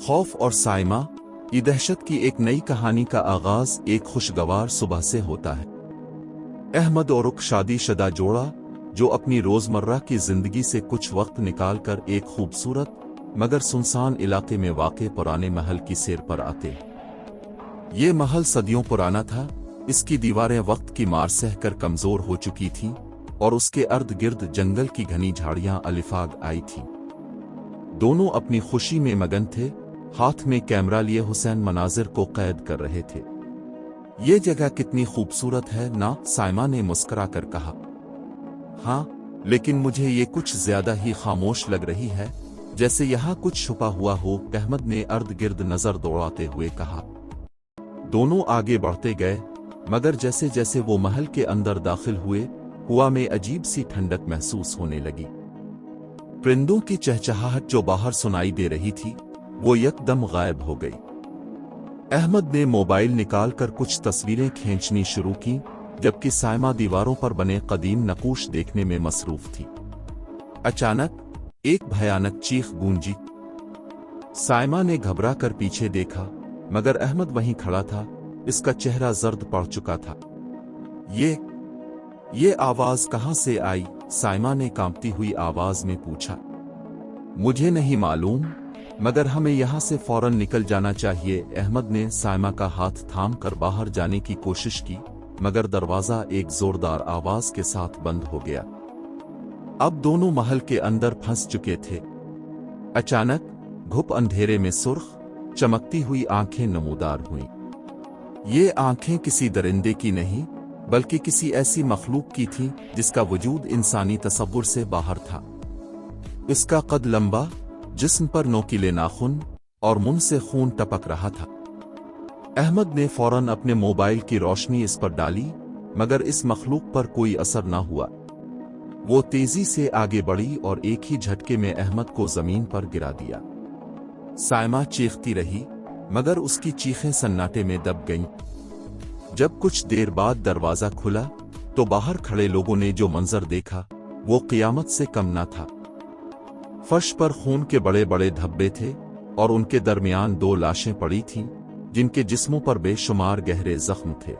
खौफ और साइमा, ये दहशत की एक नई कहानी का आगाज एक खुशगवार सुबह से होता है। अहमद और रुख शादीशुदा जोड़ा जो अपनी रोजमर्रा की जिंदगी से कुछ वक्त निकालकर एक खूबसूरत मगर सुनसान इलाके में वाक़े पुराने महल की सैर पर आते। ये महल सदियों पुराना था, इसकी दीवारें वक्त की मार सहकर कमजोर हो चुकी थीं और उसके अर्द गिर्द जंगल की घनी झाड़ियां अलिफाग आई थीं। दोनों अपनी खुशी में मगन थे, हाथ में कैमरा लिए हुसैन मनाजिर को कैद कर रहे थे। ये जगह कितनी खूबसूरत है ना, साइमा ने मुस्कुरा कर कहा। हाँ, लेकिन मुझे ये कुछ ज्यादा ही खामोश लग रही है, जैसे यहाँ कुछ छुपा हुआ हो, अहमद ने अर्द गिर्द नजर दौड़ाते हुए कहा। दोनों आगे बढ़ते गए, मगर जैसे जैसे वो महल के अंदर दाखिल हुए, हवा में अजीब सी ठंडक महसूस होने लगी। परिंदों की चहचहाहट जो बाहर सुनाई दे रही थी, वो यकदम गायब हो गई। अहमद ने मोबाइल निकालकर कुछ तस्वीरें खींचनी शुरू की, जबकि साइमा दीवारों पर बने कदीम नक्काश देखने में मसरूफ थी। अचानक एक भयानक चीख गूंजी। साइमा ने घबरा कर पीछे देखा, मगर अहमद वहीं खड़ा था, इसका चेहरा जर्द पड़ चुका था। ये आवाज कहां से आई? साइमा ने कांपती हुई आवाज में पूछा। मुझे नहीं मालूम, मगर हमें यहां से फौरन निकल जाना चाहिए। अहमद ने साइमा का हाथ थाम कर बाहर जाने की कोशिश की, मगर दरवाजा एक जोरदार आवाज के साथ बंद हो गया। अब दोनों महल के अंदर फंस चुके थे। अचानक घुप अंधेरे में सुर्ख चमकती हुई आंखें नमूदार हुईं। ये आंखें किसी दरिंदे की नहीं, बल्कि किसी ऐसी मखलूक की थीं जिसका वजूद इंसानी तसव्वुर से बाहर था। इसका कद लंबा, जिस्म पर नोकीले नाखून और मुंह से खून टपक रहा था। अहमद ने फौरन अपने मोबाइल की रोशनी इस पर डाली, मगर इस मखलूक पर कोई असर न हुआ। वो तेजी से आगे बढ़ी और एक ही झटके में अहमद को जमीन पर गिरा दिया। साइमा चीखती रही, मगर उसकी चीखें सन्नाटे में दब गईं। जब कुछ देर बाद दरवाजा खुला, तो बाहर खड़े लोगों ने जो मंजर देखा, वो क़यामत से कम न था। फर्श पर खून के बड़े बड़े धब्बे थे और उनके दरमियान दो लाशें पड़ी थीं, जिनके जिस्मों पर बेशुमार गहरे जख्म थे।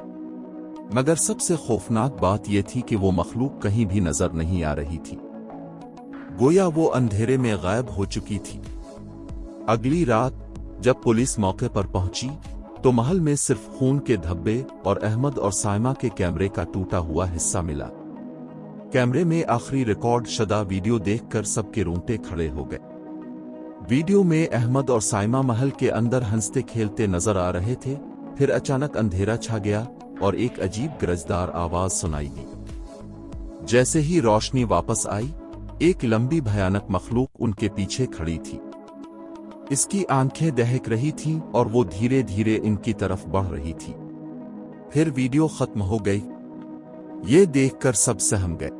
मगर सबसे खौफनाक बात यह थी कि वो मखलूक कहीं भी नजर नहीं आ रही थी, गोया वो अंधेरे में गायब हो चुकी थी। अगली रात जब पुलिस मौके पर पहुंची, तो महल में सिर्फ खून के धब्बे और अहमद और साइमा के कैमरे का टूटा हुआ हिस्सा मिला। कैमरे में आखिरी रिकॉर्ड शुदा वीडियो देखकर सबके रोंगटे खड़े हो गए। वीडियो में अहमद और साइमा महल के अंदर हंसते खेलते नजर आ रहे थे। फिर अचानक अंधेरा छा गया और एक अजीब गरजदार आवाज सुनाई दी। जैसे ही रोशनी वापस आई, एक लंबी भयानक मखलूक उनके पीछे खड़ी थी। इसकी आंखें दहक रही थीं और वो धीरे धीरे इनकी तरफ बढ़ रही थी। फिर वीडियो खत्म हो गई। ये देखकर सब सहम गए।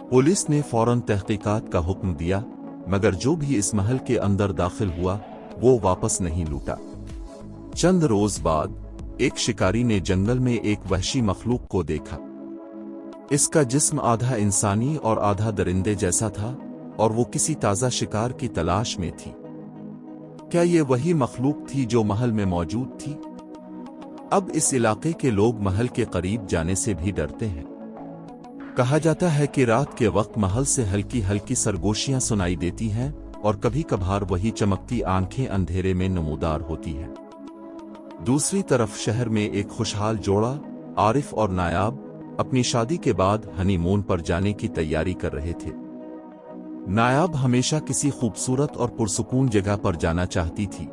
पुलिस ने फौरन तहकीकात का हुक्म दिया, मगर जो भी इस महल के अंदर दाखिल हुआ, वो वापस नहीं लौटा। चंद रोज बाद एक शिकारी ने जंगल में एक वहशी मखलूक को देखा। इसका जिस्म आधा इंसानी और आधा दरिंदे जैसा था और वो किसी ताजा शिकार की तलाश में थी। क्या ये वही मखलूक थी जो महल में मौजूद थी? अब इस इलाके के लोग महल के करीब जाने से भी डरते हैं। कहा जाता है कि रात के वक्त महल से हल्की हल्की सरगोशियां सुनाई देती हैं और कभी कभार वही चमकती आंखें अंधेरे में नमूदार होती हैं। दूसरी तरफ शहर में एक खुशहाल जोड़ा, आरिफ और नायाब, अपनी शादी के बाद हनीमून पर जाने की तैयारी कर रहे थे। नायाब हमेशा किसी खूबसूरत और पुरसुकून जगह पर जाना चाहती थी,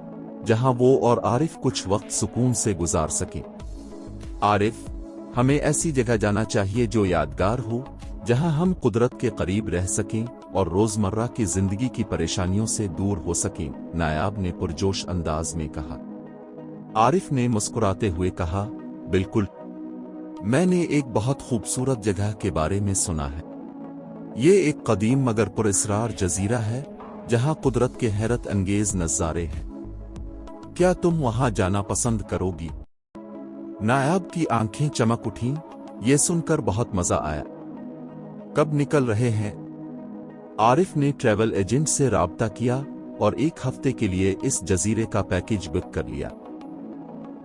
जहां वो और आरिफ कुछ वक्त सुकून से गुजार सके। आरिफ, हमें ऐसी जगह जाना चाहिए जो यादगार हो, जहां हम कुदरत के करीब रह सकें और रोजमर्रा की जिंदगी की परेशानियों से दूर हो सकें, नायाब ने पुरजोश अंदाज में कहा। आरिफ ने मुस्कुराते हुए कहा, बिल्कुल, मैंने एक बहुत खूबसूरत जगह के बारे में सुना है। ये एक कदीम मगर पुरअसरार जजीरा है, जहां कुदरत के हैरत अंगेज नज़ारे हैं। क्या तुम वहां जाना पसंद करोगी? नायाब की आंखें चमक उठीं। ये सुनकर बहुत मजा आया। कब निकल रहे हैं? आरिफ ने ट्रैवल एजेंट से राब्ता किया और 1 हफ्ते के लिए इस जजीरे का पैकेज बुक कर लिया।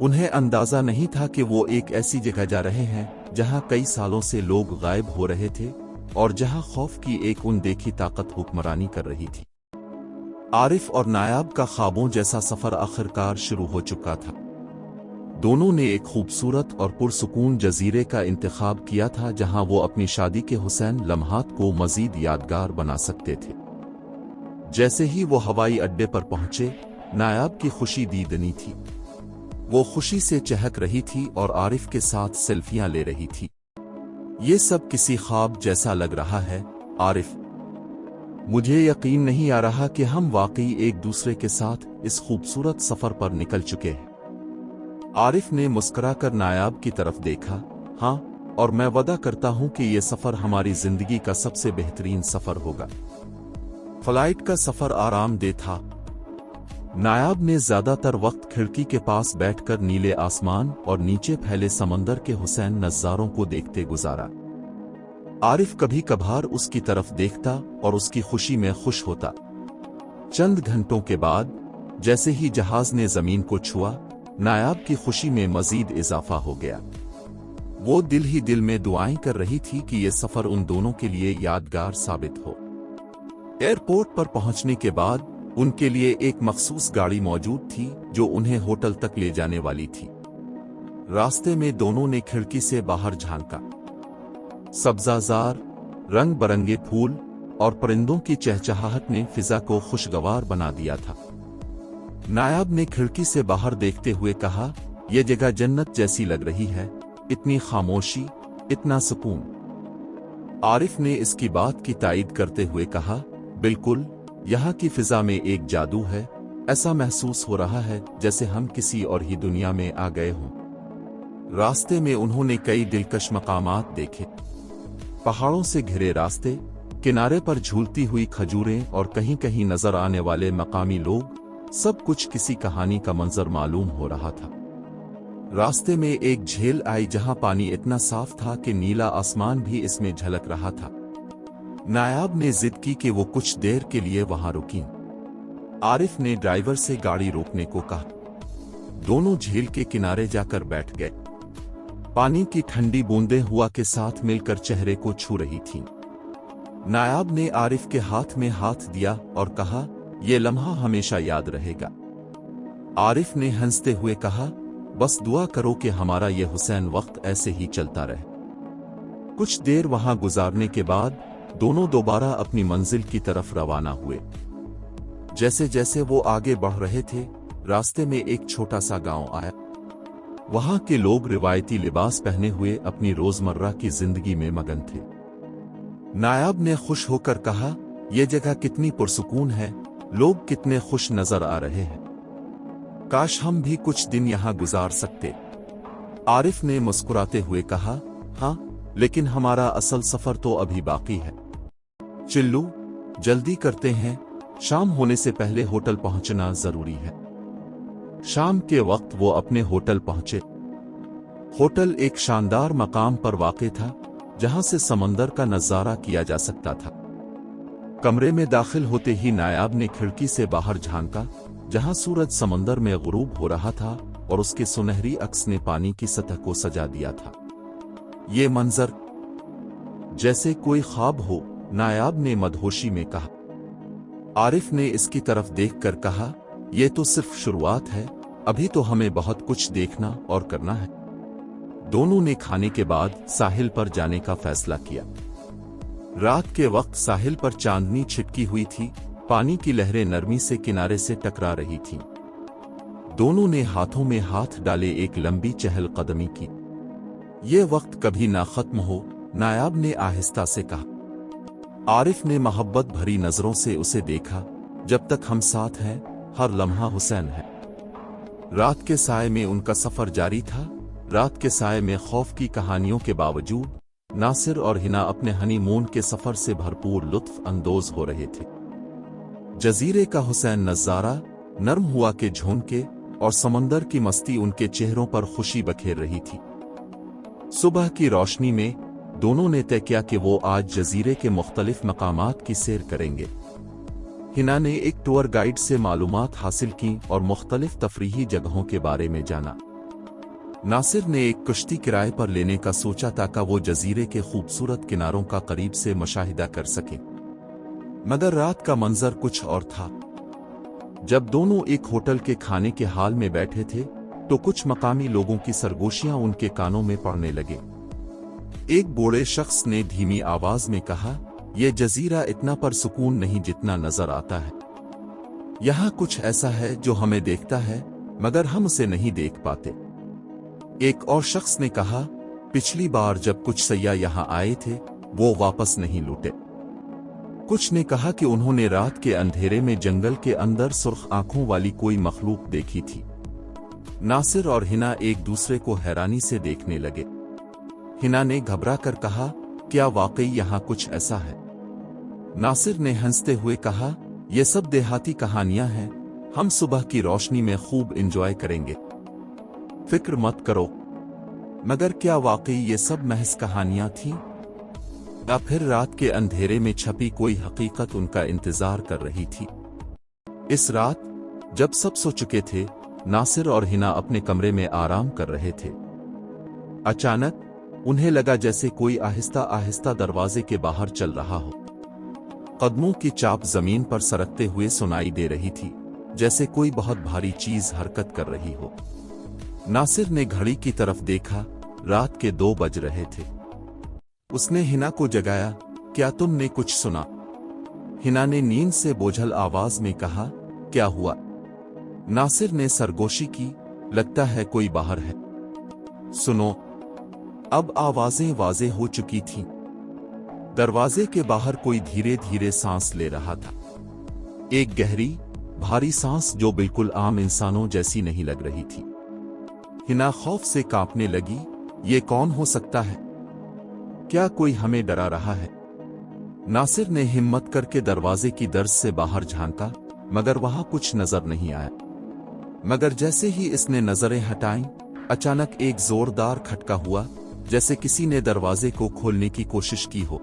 उन्हें अंदाजा नहीं था कि वो एक ऐसी जगह जा रहे हैं जहां कई सालों से लोग गायब हो रहे थे और जहां खौफ की एक अनदेखी ताकत हुक्मरानी कर रही थी। आरिफ और नायाब का ख्वाबों जैसा सफर आखिरकार शुरू हो चुका था। दोनों ने एक खूबसूरत और पुरसुकून जजीरे का इंतखाब किया था जहां वो अपनी शादी के हुसैन लम्हात को मजीद यादगार बना सकते थे। जैसे ही वो हवाई अड्डे पर पहुंचे, नायाब की खुशी दीदनी थी। वो खुशी से चहक रही थी और आरिफ के साथ सेल्फियां ले रही थी। ये सब किसी ख्वाब जैसा लग रहा है आरिफ। मुझे यकीन नहीं आ रहा कि हम वाकई एक दूसरे के साथ इस खूबसूरत सफर पर निकल चुके हैं। आरिफ ने मुस्कुराकर नायाब की तरफ देखा। हाँ, और मैं वादा करता हूं कि यह सफर हमारी जिंदगी का सबसे बेहतरीन सफर होगा। फ्लाइट का सफर आरामदेह था। नायाब ने ज्यादातर वक्त खिड़की के पास बैठकर नीले आसमान और नीचे फैले समंदर के हुसैन नज़ारों को देखते गुजारा। आरिफ कभी कभार उसकी तरफ देखता और उसकी खुशी में खुश होता। चंद घंटों के बाद जैसे ही जहाज ने जमीन को छुआ, नायाब की खुशी में मजीद इजाफा हो गया। वो दिल ही दिल में दुआएं कर रही थी कि यह सफर उन दोनों के लिए यादगार साबित हो। एयरपोर्ट पर पहुंचने के बाद उनके लिए एक मखसूस गाड़ी मौजूद थी जो उन्हें होटल तक ले जाने वाली थी। रास्ते में दोनों ने खिड़की से बाहर झांका। सब्जाजार, रंग बरंगे फूल और परिंदों की चहचहाहट ने फिजा को खुशगवार बना दिया था। नायाब ने खिड़की से बाहर देखते हुए कहा, यह जगह जन्नत जैसी लग रही है, इतनी खामोशी, इतना सुकून। आरिफ ने इसकी बात की तायीद करते हुए कहा, बिल्कुल, यहाँ की फिजा में एक जादू है। ऐसा महसूस हो रहा है जैसे हम किसी और ही दुनिया में आ गए हों। रास्ते में उन्होंने कई दिलकश मकामात देखे। पहाड़ों से घिरे रास्ते, किनारे पर झूलती हुई खजूरें और कहीं कहीं नजर आने वाले मकामी लोग, सब कुछ किसी कहानी का मंजर मालूम हो रहा था। रास्ते में एक झील आई जहां पानी इतना साफ था कि नीला आसमान भी इसमें झलक रहा था। नायाब ने जिद की कि वो कुछ देर के लिए वहां रुकीं। आरिफ ने ड्राइवर से गाड़ी रोकने को कहा। दोनों झील के किनारे जाकर बैठ गए। पानी की ठंडी बूंदें हुआ के साथ मिलकर चेहरे को छू रही थीं। नायाब ने आरिफ के हाथ में हाथ दिया और कहा, यह लम्हा हमेशा याद रहेगा। आरिफ ने हंसते हुए कहा, बस दुआ करो कि हमारा यह हुसैन वक्त ऐसे ही चलता रहे। कुछ देर वहां गुजारने के बाद दोनों दोबारा अपनी मंजिल की तरफ रवाना हुए। जैसे जैसे वो आगे बढ़ रहे थे, रास्ते में एक छोटा सा गांव आया। वहां के लोग रिवायती लिबास पहने हुए अपनी रोजमर्रा की जिंदगी में मगन थे। नायाब ने खुश होकर कहा, यह जगह कितनी पुरसुकून है, लोग कितने खुश नजर आ रहे हैं। काश हम भी कुछ दिन यहां गुजार सकते। आरिफ ने मुस्कुराते हुए कहा, हाँ, लेकिन हमारा असल सफर तो अभी बाकी है। चिल्लू, जल्दी करते हैं, शाम होने से पहले होटल पहुंचना जरूरी है। शाम के वक्त वो अपने होटल पहुंचे। होटल एक शानदार मकाम पर वाक़ था जहां से समंदर का नजारा किया जा सकता था। कमरे में दाखिल होते ही नायाब ने खिड़की से बाहर झांका जहां सूरज समंदर में गुरूब हो रहा था और उसके सुनहरी अक्स ने पानी की सतह को सजा दिया था। ये मंजर जैसे कोई ख्वाब हो, नायाब ने मदहोशी में कहा। आरिफ ने इसकी तरफ देखकर कहा, यह तो सिर्फ शुरुआत है, अभी तो हमें बहुत कुछ देखना और करना है। दोनों ने खाने के बाद साहिल पर जाने का फैसला किया। रात के वक्त साहिल पर चांदनी छिटकी हुई थी, पानी की लहरें नरमी से किनारे से टकरा रही थीं। दोनों ने हाथों में हाथ डाले एक लंबी चहलकदमी की। ये वक्त कभी ना खत्म हो, नायाब ने आहिस्ता से कहा। आरिफ ने मोहब्बत भरी नजरों से उसे देखा, जब तक हम साथ हैं, हर लम्हा हुसैन है। रात के साए में उनका सफर जारी था। रात के साए में खौफ की कहानियों के बावजूद नासिर और हिना अपने हनीमून के सफर से भरपूर लुत्फ अंदोज हो रहे थे। जजीरे का हुसैन नज़ारा, नर्म हुआ के झोंके और समंदर की मस्ती उनके चेहरों पर खुशी बखेर रही थी। सुबह की रोशनी में दोनों ने तय किया कि वो आज जजीरे के मुख्तलिफ मकामात की सैर करेंगे। हिना ने एक टूर गाइड से मालूमात हासिल की और मुख्तलिफ तफरीही जगहों के बारे में जाना। नासिर ने एक कश्ती किराए पर लेने का सोचा ताकि वो जजीरे के खूबसूरत किनारों का करीब से मुशाहिदा कर सके, मगर रात का मंजर कुछ और था। जब दोनों एक होटल के खाने के हाल में बैठे थे तो कुछ मकामी लोगों की सरगोशियां उनके कानों में पड़ने लगे। एक बूढ़े शख्स ने धीमी आवाज में कहा, यह जजीरा इतना परसुकून नहीं जितना नजर आता है। यहाँ कुछ ऐसा है जो हमें देखता है मगर हम उसे नहीं देख पाते। एक और शख्स ने कहा, पिछली बार जब कुछ सयाह यहाँ आए थे वो वापस नहीं लौटे। कुछ ने कहा कि उन्होंने रात के अंधेरे में जंगल के अंदर सुर्ख आंखों वाली कोई मखलूक देखी थी। नासिर और हिना एक दूसरे को हैरानी से देखने लगे। हिना ने घबरा कर कहा, क्या वाकई यहाँ कुछ ऐसा है? नासिर ने हंसते हुए कहा, यह सब देहाती कहानियां हैं, हम सुबह की रोशनी में खूब एंजॉय करेंगे, फिक्र मत करो। मगर क्या वाकई ये सब महज कहानियां थीं? या फिर रात के अंधेरे में छपी कोई हकीकत उनका इंतजार कर रही थी? इस रात जब सब सो चुके थे, नासिर और हिना अपने कमरे में आराम कर रहे थे। अचानक उन्हें लगा जैसे कोई आहिस्ता आहिस्ता दरवाजे के बाहर चल रहा हो। कदमों की चाप जमीन पर सरकते हुए सुनाई दे रही थी, जैसे कोई बहुत भारी चीज हरकत कर रही हो। नासिर ने घड़ी की तरफ देखा, रात के 2 बज रहे थे। उसने हिना को जगाया, क्या तुमने कुछ सुना? हिना ने नींद से बोझल आवाज में कहा, क्या हुआ? नासिर ने सरगोशी की, लगता है कोई बाहर है। सुनो। अब आवाजें वाज़े हो चुकी थीं। दरवाजे के बाहर कोई धीरे धीरे सांस ले रहा था। एक गहरी, भारी सांस जो बिल्कुल आम इंसानों जैसी नहीं लग रही थी। हिना खौफ से कांपने लगी, ये कौन हो सकता है? क्या कोई हमें डरा रहा है? नासिर ने हिम्मत करके दरवाजे की दर्ज से बाहर झांका, मगर वहां कुछ नजर नहीं आया। मगर जैसे ही इसने नजरें हटाईं, अचानक एक जोरदार खटका हुआ, जैसे किसी ने दरवाजे को खोलने की कोशिश की हो।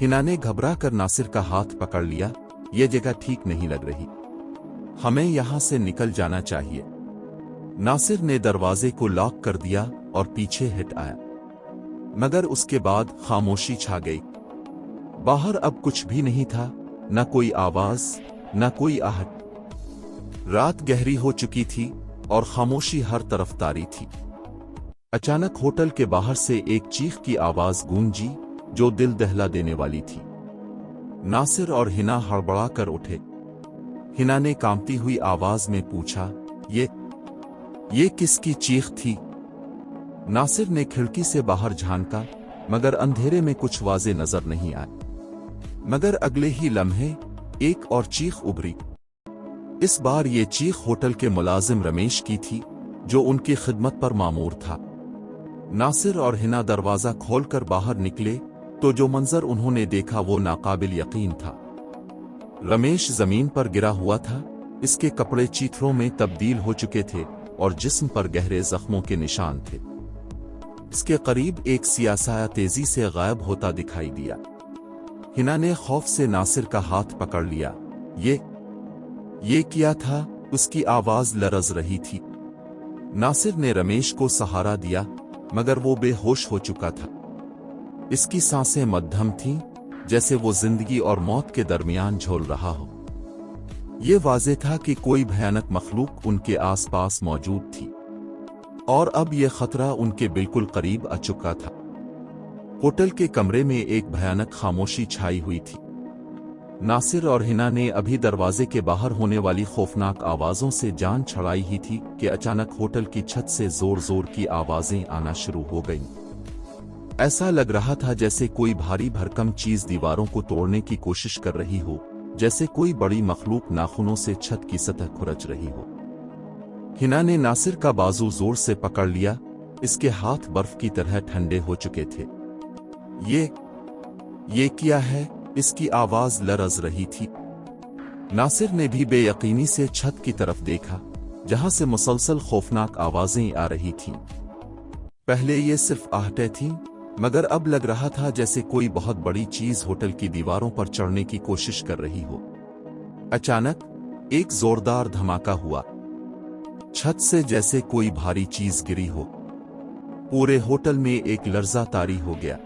हिना ने घबरा कर नासिर का हाथ पकड़ लिया, यह जगह ठीक नहीं लग रही, हमें यहां से निकल जाना चाहिए। नासिर ने दरवाजे को लॉक कर दिया और पीछे हट आया, मगर उसके बाद खामोशी छा गई। बाहर अब कुछ भी नहीं था, न कोई आवाज, न कोई आहट। रात गहरी हो चुकी थी और खामोशी हर तरफ तारी थी। अचानक होटल के बाहर से एक चीख की आवाज गूंजी जो दिल दहला देने वाली थी। नासिर और हिना हड़बड़ा कर उठे। हिना ने कांपती हुई आवाज में पूछा, ये किसकी चीख थी? नासिर ने खिड़की से बाहर झांका, मगर अंधेरे में कुछ वाज़े नजर नहीं आए। मगर अगले ही लम्हे एक और चीख उभरी। इस बार ये चीख होटल के मुलाजिम रमेश की थी, जो उनकी खिदमत पर मामूर था। नासिर और हिना दरवाजा खोलकर बाहर निकले तो जो मंजर उन्होंने देखा वो नाकाबिल यकीन था। रमेश जमीन पर गिरा हुआ था, इसके कपड़े चीथड़ों में तब्दील हो चुके थे और जिस्म पर गहरे जख्मों के निशान थे। इसके करीब एक सियासा तेजी से गायब होता दिखाई दिया। हिना ने खौफ से नासिर का हाथ पकड़ लिया। ये क्या था? उसकी आवाज लरज रही थी। नासिर ने रमेश को सहारा दिया, मगर वो बेहोश हो चुका था। इसकी सांसें मध्यम थीं, जैसे वो जिंदगी और मौत के दरमियान झोल रहा हो। ये वाज़े था कि कोई भयानक मखलूक उनके आसपास मौजूद थी, और अब यह खतरा उनके बिल्कुल करीब आ चुका था। होटल के कमरे में एक भयानक खामोशी छाई हुई थी। नासिर और हिना ने अभी दरवाजे के बाहर होने वाली खौफनाक आवाजों से जान छड़ाई ही थी कि अचानक होटल की छत से जोर जोर की आवाजें आना शुरू हो गईं। ऐसा लग रहा था जैसे कोई भारी भरकम चीज दीवारों को तोड़ने की कोशिश कर रही हो, जैसे कोई बड़ी मखलूक नाखूनों से छत की सतह खुरच रही हो। हिना ने नासिर का बाजू जोर से पकड़ लिया, इसके हाथ बर्फ की तरह ठंडे हो चुके थे। ये क्या है? इसकी आवाज लरज रही थी। नासिर ने भी बेयकीनी से छत की तरफ देखा, जहां से मुसलसल खौफनाक आवाजें आ रही थीं। पहले ये सिर्फ आहटें थीं, मगर अब लग रहा था जैसे कोई बहुत बड़ी चीज होटल की दीवारों पर चढ़ने की कोशिश कर रही हो। अचानक एक जोरदार धमाका हुआ। छत से जैसे कोई भारी चीज गिरी हो। पूरे होटल में एक लर्जा तारी हो गया।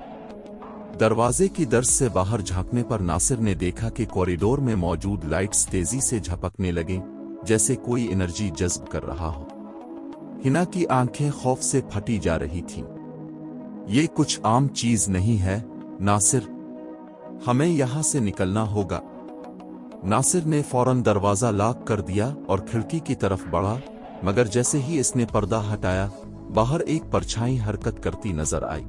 दरवाजे की दर्ज से बाहर झांकने पर नासिर ने देखा कि कॉरिडोर में मौजूद लाइट्स तेजी से झपकने लगे, जैसे कोई एनर्जी जज्ब कर रहा हो। हिना की आंखें खौफ से फटी जा रही थीं। ये कुछ आम चीज नहीं है नासिर, हमें यहां से निकलना होगा। नासिर ने फौरन दरवाजा लॉक कर दिया और खिड़की की तरफ बढ़ा, मगर जैसे ही इसने पर्दा हटाया, बाहर एक परछाई हरकत करती नजर आई।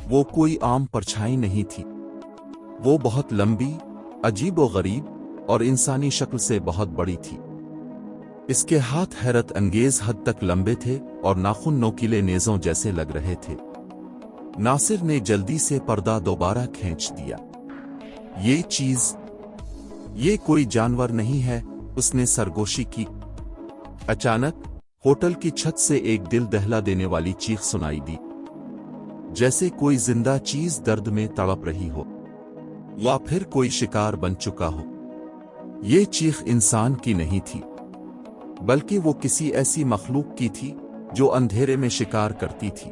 वो कोई आम परछाई नहीं थी। वो बहुत लंबी, अजीबोगरीब और इंसानी शक्ल से बहुत बड़ी थी। इसके हाथ हैरत अंगेज हद तक लंबे थे और नाखून नोकीले नेजों जैसे लग रहे थे। नासिर ने जल्दी से पर्दा दोबारा खींच दिया। ये कोई जानवर नहीं है, उसने सरगोशी की। अचानक होटल की छत से एक दिल दहला देने वाली चीख सुनाई दी, जैसे कोई जिंदा चीज दर्द में तड़प रही हो या फिर कोई शिकार बन चुका हो। ये चीख इंसान की नहीं थी, बल्कि वो किसी ऐसी मखलूक की थी जो अंधेरे में शिकार करती थी।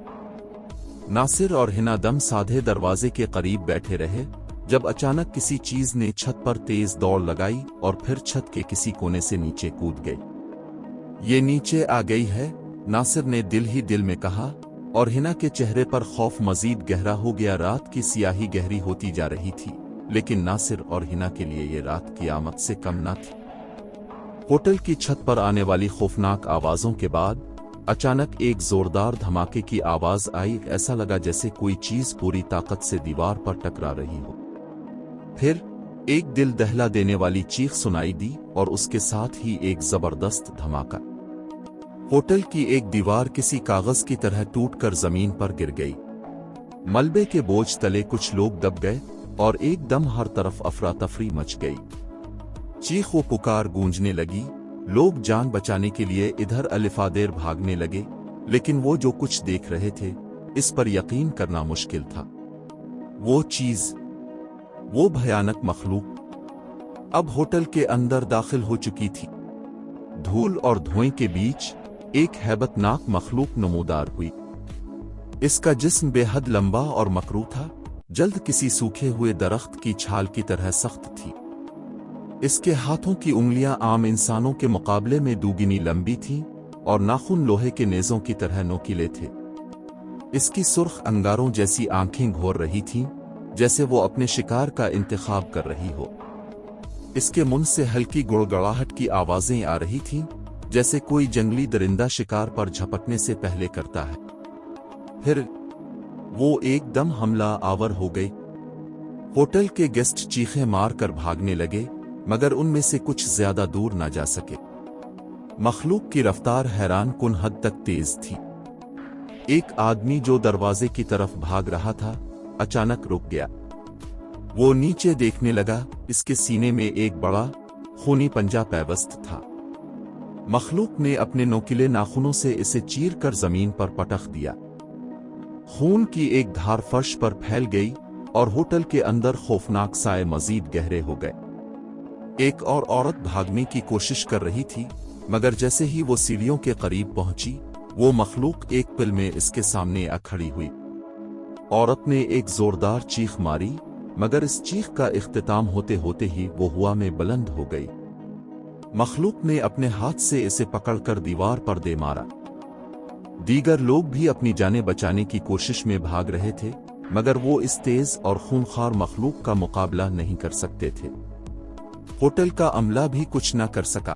नासिर और हिना दम साधे दरवाजे के करीब बैठे रहे, जब अचानक किसी चीज ने छत पर तेज दौड़ लगाई और फिर छत के किसी कोने से नीचे कूद गई। ये नीचे आ गई है, नासिर ने दिल ही दिल में कहा, और हिना के चेहरे पर खौफ मजीद गहरा हो गया। रात की सियाही गहरी होती जा रही थी, लेकिन नासिर और हिना के लिए ये रात क़यामत से कम न थी। होटल की छत पर आने वाली खौफनाक आवाजों के बाद अचानक एक जोरदार धमाके की आवाज आई। ऐसा लगा जैसे कोई चीज पूरी ताकत से दीवार पर टकरा रही हो। फिर एक दिल दहला देने वाली चीख सुनाई दी और उसके साथ ही एक जबरदस्त धमाका। होटल की एक दीवार किसी कागज की तरह टूटकर जमीन पर गिर गई। मलबे के बोझ तले कुछ लोग दब गए और एकदम हर तरफ अफरा तफरी मच गई। चीख व पुकार गूंजने लगी। लोग जान बचाने के लिए इधर अलिफादेर भागने लगे, लेकिन वो जो कुछ देख रहे थे, इस पर यकीन करना मुश्किल था। वो चीज, वो भयानक मखलूक अब होटल के अंदर दाखिल हो चुकी थी। धूल और धुएं के बीच एक हैबतनाक मखलूक नमूदार हुई। इसका जिस्म बेहद लंबा और मकरू था, जल्द किसी सूखे हुए दरख्त की छाल की तरह सख्त थी। इसके हाथों की उंगलियां आम इंसानों के मुकाबले में दुगनी लंबी थीं और नाखून लोहे के नेजों की तरह नोकीले थे। इसकी सुर्ख अंगारों जैसी आंखें घोर रही थीं, जैसे वो अपने शिकार का इंतखाब कर रही हो। इसके मुंह से हल्की गुड़गड़ाहट की आवाजें आ रही थीं, जैसे कोई जंगली दरिंदा शिकार पर झपटने से पहले करता है। फिर वो एकदम हमला आवर हो गई। होटल के गेस्ट चीखें मार कर भागने लगे, मगर उनमें से कुछ ज्यादा दूर न जा सके। मखलूक की रफ्तार हैरान कुन हद तक तेज थी। एक आदमी जो दरवाजे की तरफ भाग रहा था, अचानक रुक गया। वो नीचे देखने लगा। इसके सीने में एक बड़ा खूनी पंजा पैबस्त था। मखलूक ने अपने नोकीले नाखूनों से इसे चीर कर जमीन पर पटक दिया। खून की एक धार फर्श पर फैल गई और होटल के अंदर खौफनाक साए मजीद गहरे हो गए। एक और औरत भागने की कोशिश कर रही थी, मगर जैसे ही वो सीढ़ियों के करीब पहुंची, वो मखलूक एक पल में इसके सामने आ खड़ी हुई। औरत ने एक जोरदार चीख मारी, मगर इस चीख का इख्तिताम होते होते ही वो हवा में बुलंद हो गई। मखलूक ने अपने हाथ से इसे पकड़कर दीवार पर दे मारा। दीगर लोग भी अपनी जानें बचाने की कोशिश में भाग रहे थे, मगर वो इस तेज और खूंखार मखलूक का मुकाबला नहीं कर सकते थे। होटल का अमला भी न कुछ कर सका।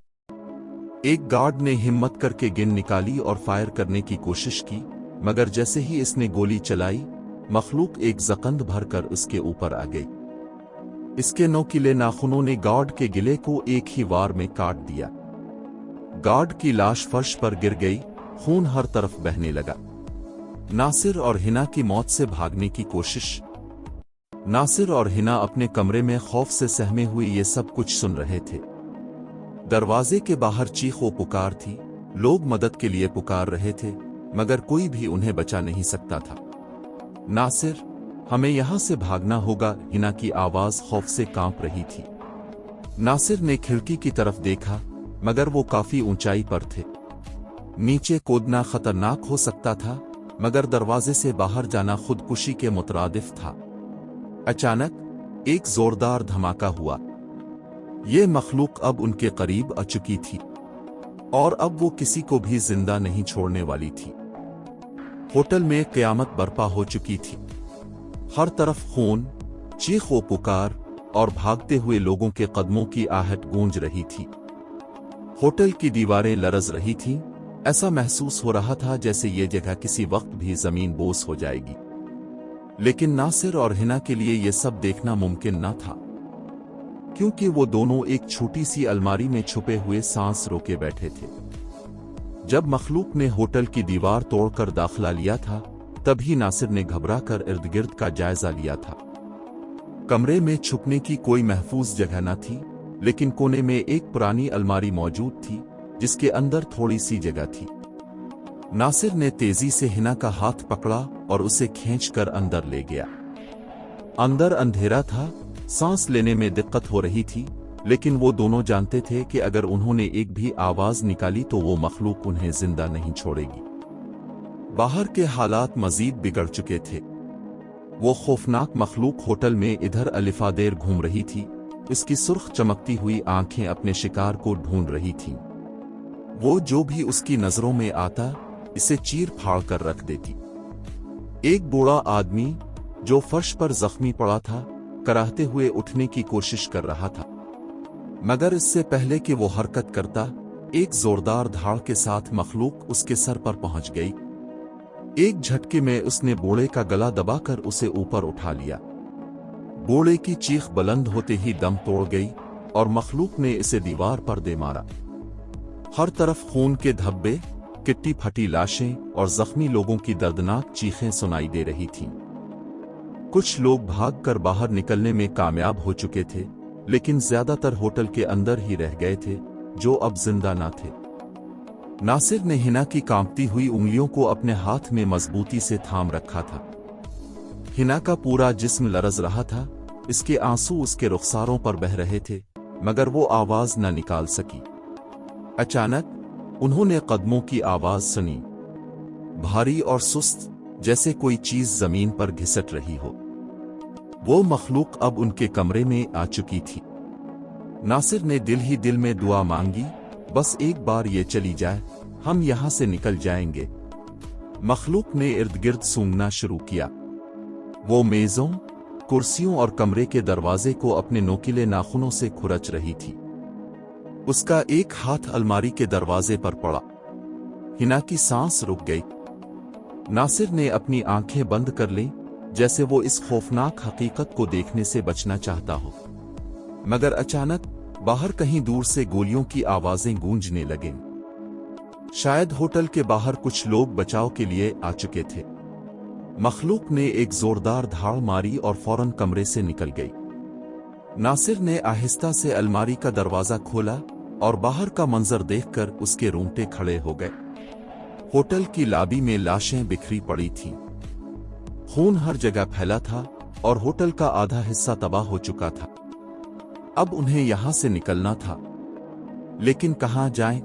एक गार्ड ने हिम्मत करके गेंद निकाली और फायर करने की कोशिश की, मगर जैसे ही इसने गोली चलाई, मखलूक एक जकंद भरकर उसके ऊपर आ गई। इसके नोकीले नाखूनों ने गार्ड के गिले को एक ही वार में काट दिया। गार्ड की लाश फर्श पर गिर गई। खून हर तरफ बहने लगा। नासिर और हिना की मौत से भागने की कोशिश। नासिर और हिना अपने कमरे में खौफ से सहमे हुए ये सब कुछ सुन रहे थे। दरवाजे के बाहर चीख व पुकार थी। लोग मदद के लिए पुकार रहे थे, मगर कोई भी उन्हें बचा नहीं सकता था। नासिर, हमें यहां से भागना होगा। हिना की आवाज खौफ से कांप रही थी। नासिर ने खिड़की की तरफ देखा, मगर वो काफी ऊंचाई पर थे। नीचे कूदना खतरनाक हो सकता था, मगर दरवाजे से बाहर जाना खुदकुशी के मुतरादिफ था। अचानक एक जोरदार धमाका हुआ। ये मखलूक अब उनके करीब आ चुकी थी और अब वो किसी को भी जिंदा नहीं छोड़ने वाली थी। होटल में क़यामत बर्पा हो चुकी थी। हर तरफ खून, चीख व पुकार और भागते हुए लोगों के कदमों की आहट गूंज रही थी। होटल की दीवारें लरज रही थीं। ऐसा महसूस हो रहा था जैसे ये जगह किसी वक्त भी जमीन बोस हो जाएगी। लेकिन नासिर और हिना के लिए ये सब देखना मुमकिन न था, क्योंकि वो दोनों एक छोटी सी अलमारी में छुपे हुए सांस रोके बैठे थे। जब मखलूक ने होटल की दीवार तोड़कर दाखिला लिया था, तभी नासिर ने घबराकर इर्द गिर्द का जायजा लिया था। कमरे में छुपने की कोई महफूज जगह न थी, लेकिन कोने में एक पुरानी अलमारी मौजूद थी जिसके अंदर थोड़ी सी जगह थी। नासिर ने तेजी से हिना का हाथ पकड़ा और उसे खींचकर अंदर ले गया। अंदर अंधेरा था, सांस लेने में दिक्कत हो रही थी, लेकिन वो दोनों जानते थे कि अगर उन्होंने एक भी आवाज निकाली तो वो मखलूक उन्हें जिंदा नहीं छोड़ेगी। बाहर के हालात मजीद बिगड़ चुके थे। वो खौफनाक मखलूक होटल में इधर अलिफादेर घूम रही थी। इसकी सुर्ख चमकती हुई आंखें अपने शिकार को ढूंढ रही थीं। वो जो भी उसकी नजरों में आता, इसे चीर फाड़ कर रख देती। एक बूढ़ा आदमी जो फर्श पर जख्मी पड़ा था, कराहते हुए उठने की कोशिश कर रहा था, मगर इससे पहले कि वो हरकत करता, एक जोरदार धाड़ के साथ मखलूक उसके सर पर पहुंच गई। एक झटके में उसने बूढ़े का गला दबाकर उसे ऊपर उठा लिया। बूढ़े की चीख बुलंद होते ही दम तोड़ गई और मखलूक ने इसे दीवार पर दे मारा। हर तरफ खून के धब्बे, किट्टी फटी लाशें और जख्मी लोगों की दर्दनाक चीखें सुनाई दे रही थीं। कुछ लोग भागकर बाहर निकलने में कामयाब हो चुके थे, लेकिन ज्यादातर होटल के अंदर ही रह गए थे, जो अब जिंदा न थे। नासिर ने हिना की कांपती हुई उंगलियों को अपने हाथ में मजबूती से थाम रखा था। हिना का पूरा जिस्म लरज रहा था, इसके आंसू उसके रुखसारों पर बह रहे थे, मगर वो आवाज न निकाल सकी। अचानक उन्होंने कदमों की आवाज सुनी, भारी और सुस्त, जैसे कोई चीज जमीन पर घिसट रही हो। वो मखलूक अब उनके कमरे में आ चुकी थी। नासिर ने दिल ही दिल में दुआ मांगी, बस एक बार ये चली जाए, हम यहां से निकल जाएंगे। मखलूक ने इर्द गिर्द सूंघना शुरू किया। वो मेजों, कुर्सियों और कमरे के दरवाजे को अपने नोकीले नाखूनों से खुरच रही थी। उसका एक हाथ अलमारी के दरवाजे पर पड़ा। हिना की सांस रुक गई। नासिर ने अपनी आंखें बंद कर लीं, जैसे वो इस खौफनाक हकीकत को देखने से बचना चाहता हो। मगर अचानक बाहर कहीं दूर से गोलियों की आवाजें गूंजने लगीं। शायद होटल के बाहर कुछ लोग बचाव के लिए आ चुके थे। मखलूक ने एक जोरदार धाड़ मारी और फौरन कमरे से निकल गई। नासिर ने आहिस्ता से अलमारी का दरवाजा खोला और बाहर का मंजर देखकर उसके रोंगटे खड़े हो गए। होटल की लॉबी में लाशें बिखरी पड़ी थीं। खून हर जगह फैला था और होटल का आधा हिस्सा तबाह हो चुका था। अब उन्हें यहां से निकलना था, लेकिन कहां जाएं?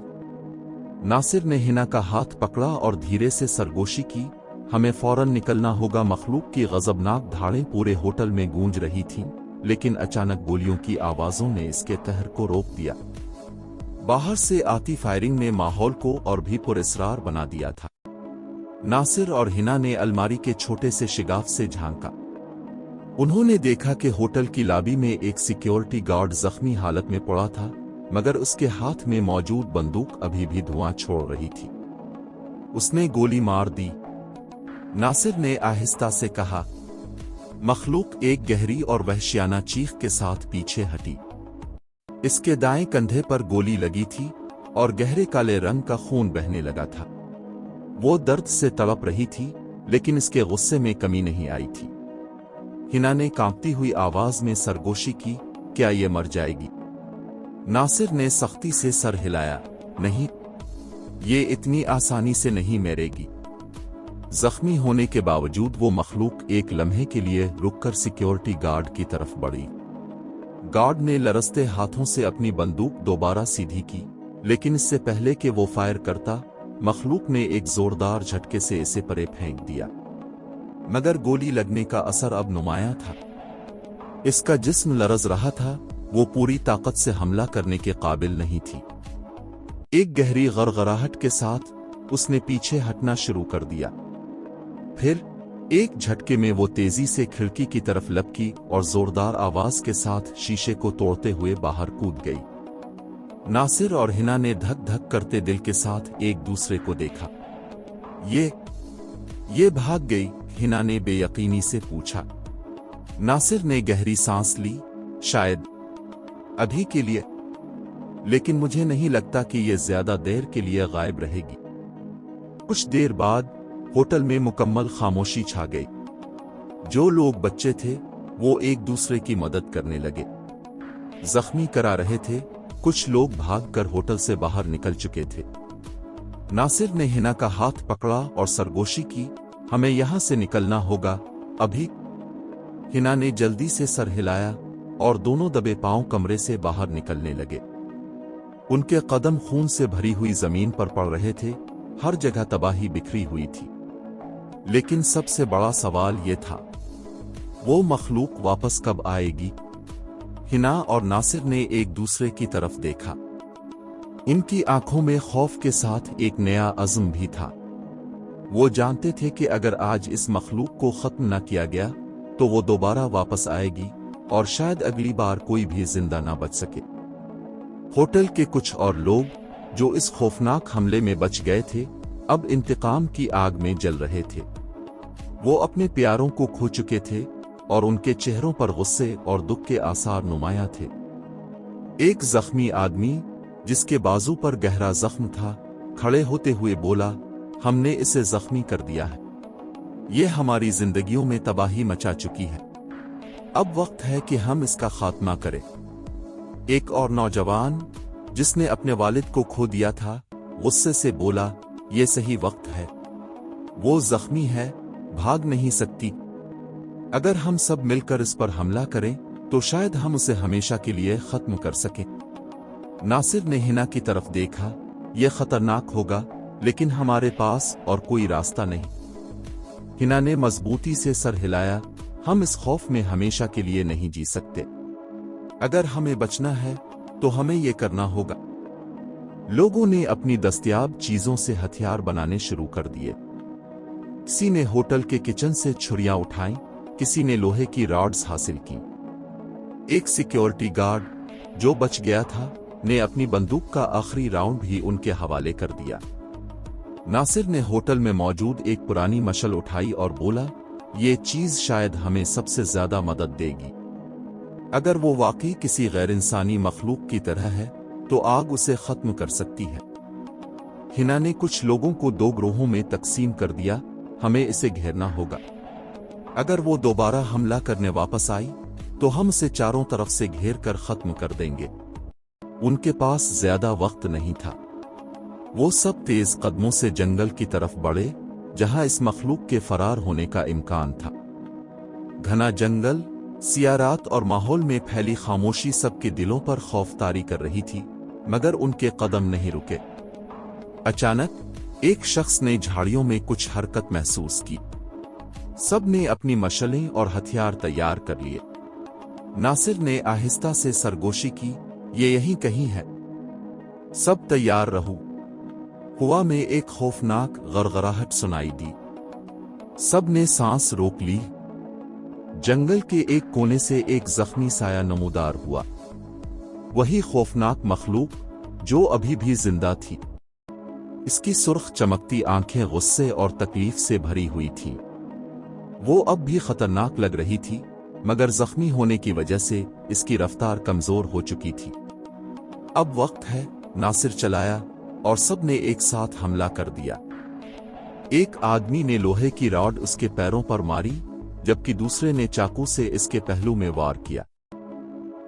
नासिर ने हिना का हाथ पकड़ा और धीरे से सरगोशी की, हमें फौरन निकलना होगा। मखलूक की गजबनाक धाड़ें पूरे होटल में गूंज रही थीं, लेकिन अचानक गोलियों की आवाजों ने इसके कहर को रोक दिया। बाहर से आती फायरिंग ने माहौल को और भी पुरअसरार बना दिया था। नासिर और हिना ने अलमारी के छोटे से शिगाफ से झांका। उन्होंने देखा कि होटल की लॉबी में एक सिक्योरिटी गार्ड जख्मी हालत में पड़ा था, मगर उसके हाथ में मौजूद बंदूक अभी भी धुआं छोड़ रही थी। उसने गोली मार दी। नासिर ने आहिस्ता से कहा। मखलूक एक गहरी और वहशियाना चीख के साथ पीछे हटी। इसके दाएं कंधे पर गोली लगी थी और गहरे काले रंग का खून बहने लगा था। वो दर्द से तड़प रही थी, लेकिन इसके गुस्से में कमी नहीं आई थी। हिना ने कांपती हुई आवाज में सरगोशी की, क्या ये मर जाएगी? नासिर ने सख्ती से सर हिलाया, नहीं, ये इतनी आसानी से नहीं मरेगी। जख्मी होने के बावजूद वो मखलूक एक लम्हे के लिए रुककर सिक्योरिटी गार्ड की तरफ बढ़ी। गार्ड ने लरसते हाथों से अपनी बंदूक दोबारा सीधी की, लेकिन इससे पहले कि वो फायर करता, मखलूक ने एक जोरदार झटके से इसे परे फेंक दिया। मगर गोली लगने का असर अब नुमायां था। इसका जिस्म लरज रहा था, वो पूरी ताकत से हमला करने के काबिल नहीं थी। एक गहरी गड़गड़ाहट के साथ उसने पीछे हटना शुरू कर दिया। फिर एक झटके में वो तेजी से खिड़की की तरफ लपकी और जोरदार आवाज के साथ शीशे को तोड़ते हुए बाहर कूद गई। नासिर और हिना ने धक धक करते दिल के साथ एक दूसरे को देखा। ये भाग गई? हिना ने बेयकीनी से पूछा। नासिर ने गहरी सांस ली। शायद अभी के लिए, लेकिन मुझे नहीं लगता कि ये ज्यादा देर के लिए गायब रहेगी। कुछ देर बाद होटल में मुकम्मल खामोशी छा गई। जो लोग बच्चे थे वो एक दूसरे की मदद करने लगे। जख्मी करा रहे थे, कुछ लोग भागकर होटल से बाहर निकल चुके थे। नासिर ने हिना का हाथ पकड़ा और सरगोशी की, हमें यहां से निकलना होगा अभी। हिना ने जल्दी से सर हिलाया और दोनों दबे पांव कमरे से बाहर निकलने लगे। उनके कदम खून से भरी हुई जमीन पर पड़ रहे थे, हर जगह तबाही बिखरी हुई थी। लेकिन सबसे बड़ा सवाल यह था, वो मखलूक वापस कब आएगी? हिना और नासिर ने एक दूसरे की तरफ देखा। इनकी आंखों में खौफ के साथ एक नया अज़्म भी था। वो जानते थे कि अगर आज इस मखलूक को खत्म न किया गया तो वो दोबारा वापस आएगी और शायद अगली बार कोई भी जिंदा ना बच सके। होटल के कुछ और लोग जो इस खौफनाक हमले में बच गए थे, अब इंतकाम की आग में जल रहे थे। वो अपने प्यारों को खो चुके थे और उनके चेहरों पर गुस्से और दुख के आसार नुमायां थे। एक जख्मी आदमी जिसके बाजू पर गहरा जख्म था, खड़े होते हुए बोला, हमने इसे जख्मी कर दिया है। ये हमारी जिंदगियों में तबाही मचा चुकी है। अब वक्त है कि हम इसका खात्मा करें। एक और नौजवान जिसने अपने वालिद को खो दिया था, गुस्से से बोला, ये सही वक्त है। वो जख्मी है, भाग नहीं सकती। अगर हम सब मिलकर इस पर हमला करें तो शायद हम उसे हमेशा के लिए खत्म कर सकें। नासिर ने हिना की तरफ देखा, यह खतरनाक होगा, लेकिन हमारे पास और कोई रास्ता नहीं। हिना ने मजबूती से सर हिलाया, हम इस खौफ में हमेशा के लिए नहीं जी सकते। अगर हमें बचना है तो हमें यह करना होगा। लोगों ने अपनी दस्तयाब चीजों से हथियार बनाने शुरू कर दिए। किसी ने होटल के किचन से छुरियां उठाईं, किसी ने लोहे की रॉड्स हासिल की। एक सिक्योरिटी गार्ड जो बच गया था ने अपनी बंदूक का आखिरी राउंड भी उनके हवाले कर दिया। नासिर ने होटल में मौजूद एक पुरानी मशल उठाई और बोला, ये चीज शायद हमें सबसे ज्यादा मदद देगी। अगर वो वाकई किसी गैर इंसानी मखलूक की तरह है तो आग उसे खत्म कर सकती है। हिना ने कुछ लोगों को दो ग्रोहों में तकसीम कर दिया, हमें इसे घेरना होगा। अगर वो दोबारा हमला करने वापस आई तो हम उसे चारों तरफ से घेर कर खत्म कर देंगे। उनके पास ज्यादा वक्त नहीं था। वो सब तेज कदमों से जंगल की तरफ बढ़े जहां इस मखलूक के फरार होने का इम्कान था। घना जंगल, सियारात और माहौल में फैली खामोशी सबके दिलों पर खौफ तारी कर रही थी, मगर उनके कदम नहीं रुके। अचानक एक शख्स ने झाड़ियों में कुछ हरकत महसूस की। सब ने अपनी मशलें और हथियार तैयार कर लिए। नासिर ने आहिस्ता से सरगोशी की, ये यहीं कहीं है। सब तैयार रहो। हवा में एक खौफनाक गड़गड़ाहट सुनाई दी। सब ने सांस रोक ली। जंगल के एक कोने से एक जख्मी साया नमूदार हुआ। वही खौफनाक मखलूक जो अभी भी जिंदा थी। इसकी सुर्ख चमकती आंखें गुस्से और तकलीफ से भरी हुई थीं। वो अब भी खतरनाक लग रही थी, मगर जख्मी होने की वजह से इसकी रफ्तार कमजोर हो चुकी थी। अब वक्त है, नासिर चलाया और सब ने एक साथ हमला कर दिया। एक आदमी ने लोहे की रॉड उसके पैरों पर मारी, जबकि दूसरे ने चाकू से इसके पहलू में वार किया।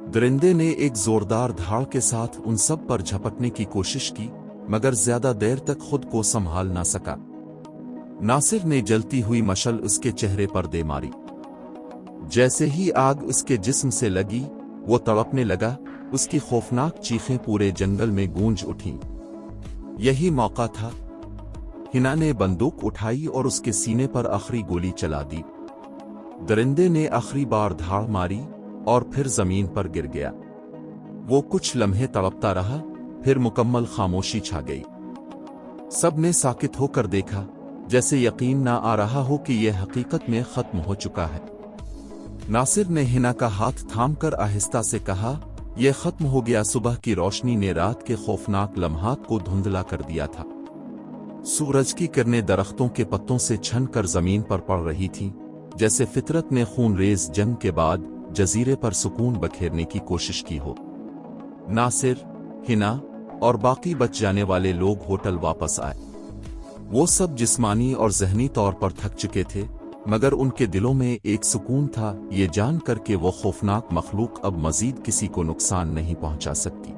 दरिंदे ने एक जोरदार धाड़ के साथ उन सब पर झपटने की कोशिश की, मगर ज्यादा देर तक खुद को संभाल ना सका। नासिर ने जलती हुई मशल उसके चेहरे पर दे मारी। जैसे ही आग उसके जिस्म से लगी, वो तड़पने लगा, उसकी खौफनाक चीखें पूरे जंगल में गूंज उठीं। यही मौका था। हिना ने बंदूक उठाई और उसके सीने पर आखिरी गोली चला दी। दरिंदे ने आखिरी बार धाड़ मारी और फिर जमीन पर गिर गया। वो कुछ लम्हे तड़पता रहा, फिर मुकम्मल खामोशी छा गई। सब ने साकित होकर देखा, जैसे यकीन ना आ रहा हो कि यह हकीकत में खत्म हो चुका है। नासिर ने हिना का हाथ थामकर आहिस्ता से कहा, यह खत्म हो गया। सुबह की रोशनी ने रात के खौफनाक लम्हात को धुंधला कर दिया था। सूरज की किरणें दरख्तों के पत्तों से छन कर जमीन पर पड़ रही थीं, जैसे फितरत ने खूनरेज जंग के बाद जजीरे पर सुकून बखेरने की कोशिश की हो। नासिर, हिना और बाकी बच जाने वाले लोग होटल वापस आए। वो सब जिस्मानी और ज़हनी तौर पर थक चुके थे, मगर उनके दिलों में एक सुकून था, ये जानकर कि वो खौफनाक मखलूक अब मजीद किसी को नुकसान नहीं पहुंचा सकती।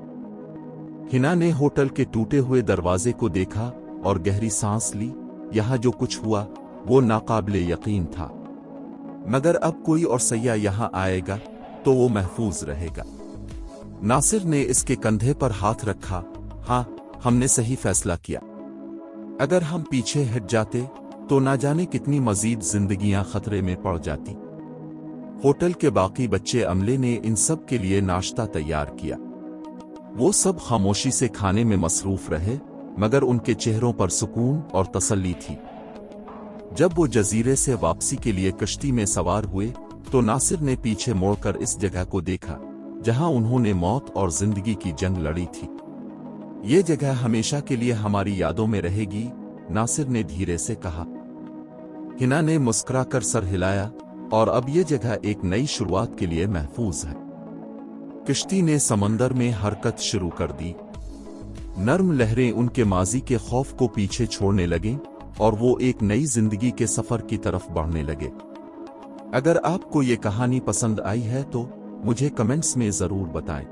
हिना ने होटल के टूटे हुए दरवाजे को देखा और गहरी सांस ली। यहाँ जो कुछ हुआ वो नाकाबिले यकीन था, मगर अब कोई और सैया यहाँ आएगा तो वो महफूज रहेगा। नासिर ने इसके कंधे पर हाथ रखा। हाँ, हमने सही फैसला किया। अगर हम पीछे हट जाते तो ना जाने कितनी मजीद जिंदगियां खतरे में पड़ जाती। होटल के बाकी बच्चे अमले ने इन सब के लिए नाश्ता तैयार किया। वो सब खामोशी से खाने में मसरूफ रहे, मगर उनके चेहरों पर सुकून और तसल्ली थी। जब वो जजीरे से वापसी के लिए कश्ती में सवार हुए तो नासिर ने पीछे मोड़कर इस जगह को देखा जहां उन्होंने मौत और जिंदगी की जंग लड़ी थी। ये जगह हमेशा के लिए हमारी यादों में रहेगी, नासिर ने धीरे से कहा। हिना ने मुस्कुराकर सर हिलाया, और अब ये जगह एक नई शुरुआत के लिए महफूज है। किश्ती ने समंदर में हरकत शुरू कर दी। नर्म लहरें उनके माजी के खौफ को पीछे छोड़ने लगें और वो एक नई जिंदगी के सफर की तरफ बढ़ने लगे। अगर आपको ये कहानी पसंद आई है तो मुझे कमेंट्स में जरूर बताएं।